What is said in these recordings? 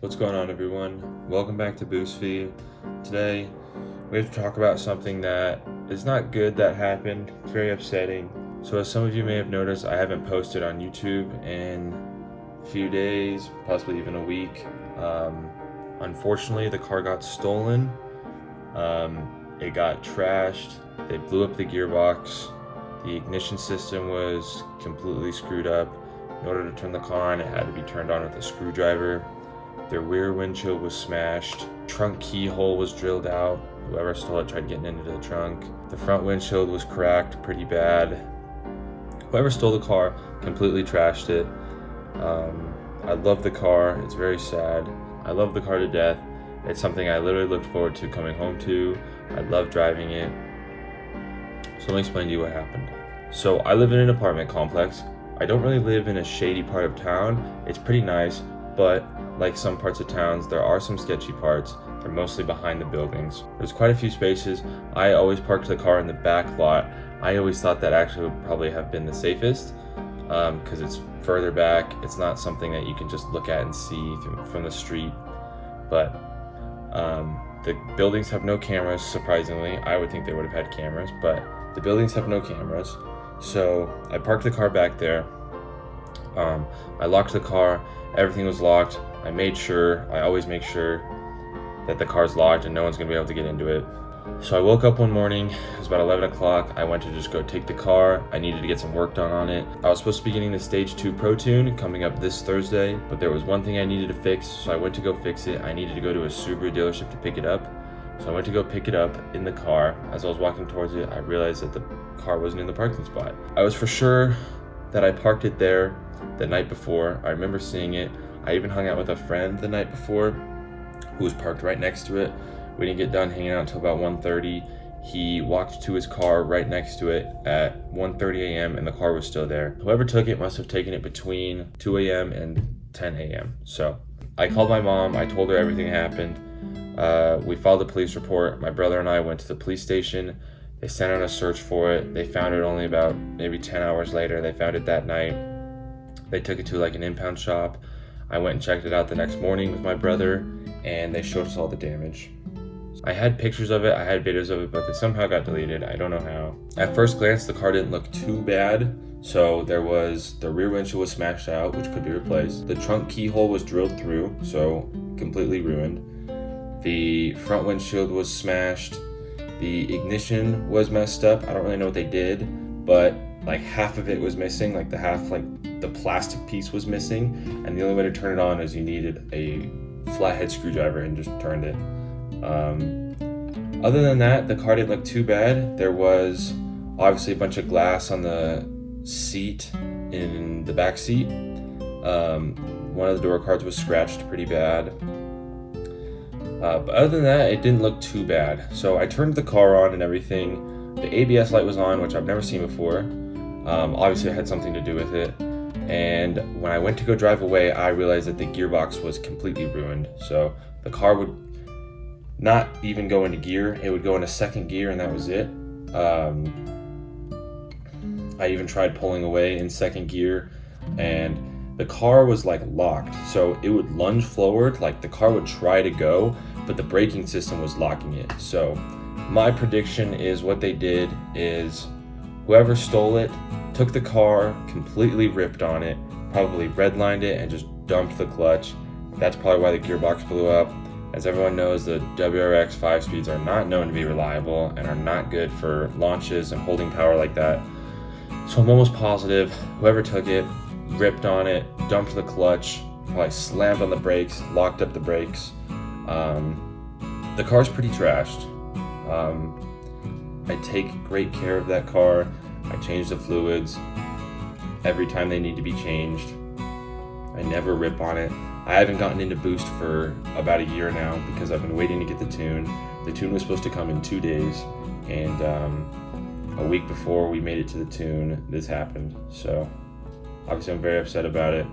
What's going on, everyone? Welcome back to Boost Feed. Today we have to talk about something that is not good that happened. It's very upsetting. So as some of you may have noticed, I haven't posted on YouTube in a few days, possibly even a week. Unfortunately, the car got stolen. It got trashed. They blew up the gearbox. The ignition system was completely screwed up. In order to turn the car on, it had to be turned on with a screwdriver. Their rear windshield was smashed. Trunk keyhole was drilled out. Whoever stole it tried getting into the trunk. The front windshield was cracked pretty bad. Whoever stole the car completely trashed it. I love the car. It's very sad. I love the car to death. It's something I literally looked forward to coming home to. I love driving it. So let me explain to you what happened. So I live in an apartment complex. I don't really live in a shady part of town. It's pretty nice, but like some parts of towns, there are some sketchy parts. They're mostly behind the buildings. There's quite a few spaces. I always parked the car in the back lot. I always thought that actually would probably have been the safest because it's further back. It's not something that you can just look at and see from the street. But the buildings have no cameras, surprisingly. I would think they would have had cameras, but the buildings have no cameras. So I parked the car back there. I locked the car. Everything was locked. I always make sure that the car's locked and no one's gonna be able to get into it. So I woke up one morning, it was about 11 o'clock. I went to just go take the car. I needed to get some work done on it. I was supposed to be getting the Stage 2 Pro Tune coming up this Thursday, but there was one thing I needed to fix, so I went to go fix it. I needed to go to a Subaru dealership to pick it up. So I went to go pick it up in the car. As I was walking towards it, I realized that the car wasn't in the parking spot. I was for sure that I parked it there the night before. I remember seeing it. I even hung out with a friend the night before who was parked right next to it. We didn't get done hanging out until about 1:30. He walked to his car right next to it at 1:30 a.m. and the car was still there. Whoever took it must have taken it between 2 a.m. and 10 a.m. So I called my mom. I told her everything happened. We filed a police report. My brother and I went to the police station. They sent out a search for it. They found it only about maybe 10 hours later. They found it that night. They took it to like an impound shop. I went and checked it out the next morning with my brother, and they showed us all the damage. I had pictures of it, I had videos of it, but they somehow got deleted. I don't know how. At first glance, the car didn't look too bad. So the rear windshield was smashed out, which could be replaced. The trunk keyhole was drilled through, so completely ruined. The front windshield was smashed. The ignition was messed up. I don't really know what they did, but like half of it was missing, like the plastic piece was missing, and the only way to turn it on is you needed a flathead screwdriver and just turned it. Other than that, the car didn't look too bad. There was obviously a bunch of glass on the seat in the back seat. One of the door cards was scratched pretty bad. But other than that, it didn't look too bad. So I turned the car on and everything. The ABS light was on, which I've never seen before. Obviously, it had something to do with it. And when I went to go drive away, I realized that the gearbox was completely ruined. So the car would not even go into gear. It would go into second gear, and that was it. I even tried pulling away in second gear, and the car was like locked. So it would lunge forward, like the car would try to go, but the braking system was locking it. So my prediction is what they did is whoever stole it took the car, completely ripped on it, probably redlined it and just dumped the clutch. That's probably why the gearbox blew up. As everyone knows, the WRX 5-speeds are not known to be reliable and are not good for launches and holding power like that. So I'm almost positive whoever took it, ripped on it, dumped the clutch, probably slammed on the brakes, locked up the brakes. The car's pretty trashed. I take great care of that car. I change the fluids every time they need to be changed. I never rip on it. I haven't gotten into Boost for about a year now because I've been waiting to get the tune. The tune was supposed to come in 2 days, and a week before we made it to the tune, this happened. So obviously I'm very upset about it.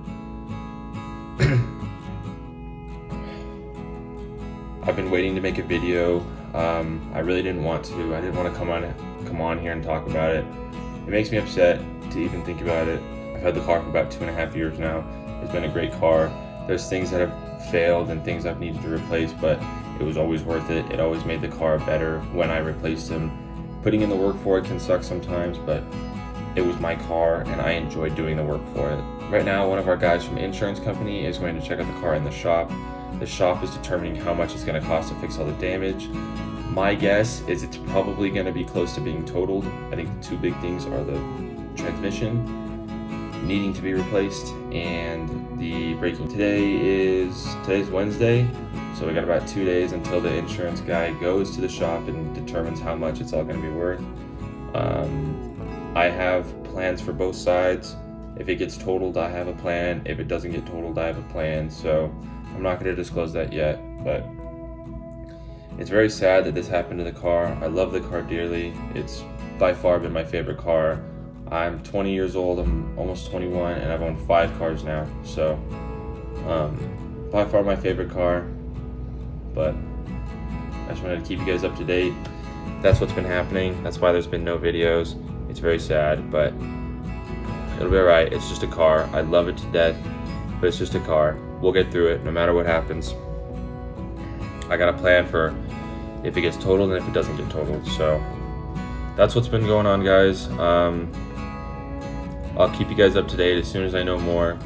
I've been waiting to make a video. I really didn't want to. I didn't want to come on here and talk about it. It makes me upset to even think about it. I've had the car for about 2.5 years now. It's been a great car. There's things that have failed and things I've needed to replace, but it was always worth it. It always made the car better when I replaced them. Putting in the work for it can suck sometimes, but it was my car and I enjoyed doing the work for it. Right now, one of our guys from the insurance company is going to check out the car in the shop. The shop is determining how much it's going to cost to fix all the damage. My guess is it's probably going to be close to being totaled. I think the two big things are the transmission needing to be replaced and the braking. Today's Wednesday, so we got about 2 days until the insurance guy goes to the shop and determines how much it's all going to be worth. I have plans for both sides. If it gets totaled, I have a plan. If it doesn't get totaled, I have a plan. So I'm not going to disclose that yet, but it's very sad that this happened to the car. I love the car dearly. It's by far been my favorite car. I'm 20 years old, I'm almost 21, and I've owned 5 cars now. So by far my favorite car, but I just wanted to keep you guys up to date. That's what's been happening. That's why there's been no videos. It's very sad, but it'll be alright. It's just a car. I love it to death, but it's just a car. We'll get through it no matter what happens. I got a plan for if it gets totaled and if it doesn't get totaled. So that's what's been going on, guys. I'll keep you guys up to date as soon as I know more.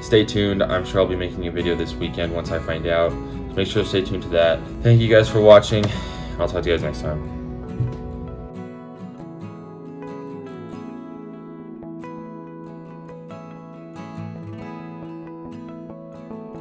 Stay tuned. I'm sure I'll be making a video this weekend once I find out. So make sure to stay tuned to that. Thank you guys for watching. I'll talk to you guys next time.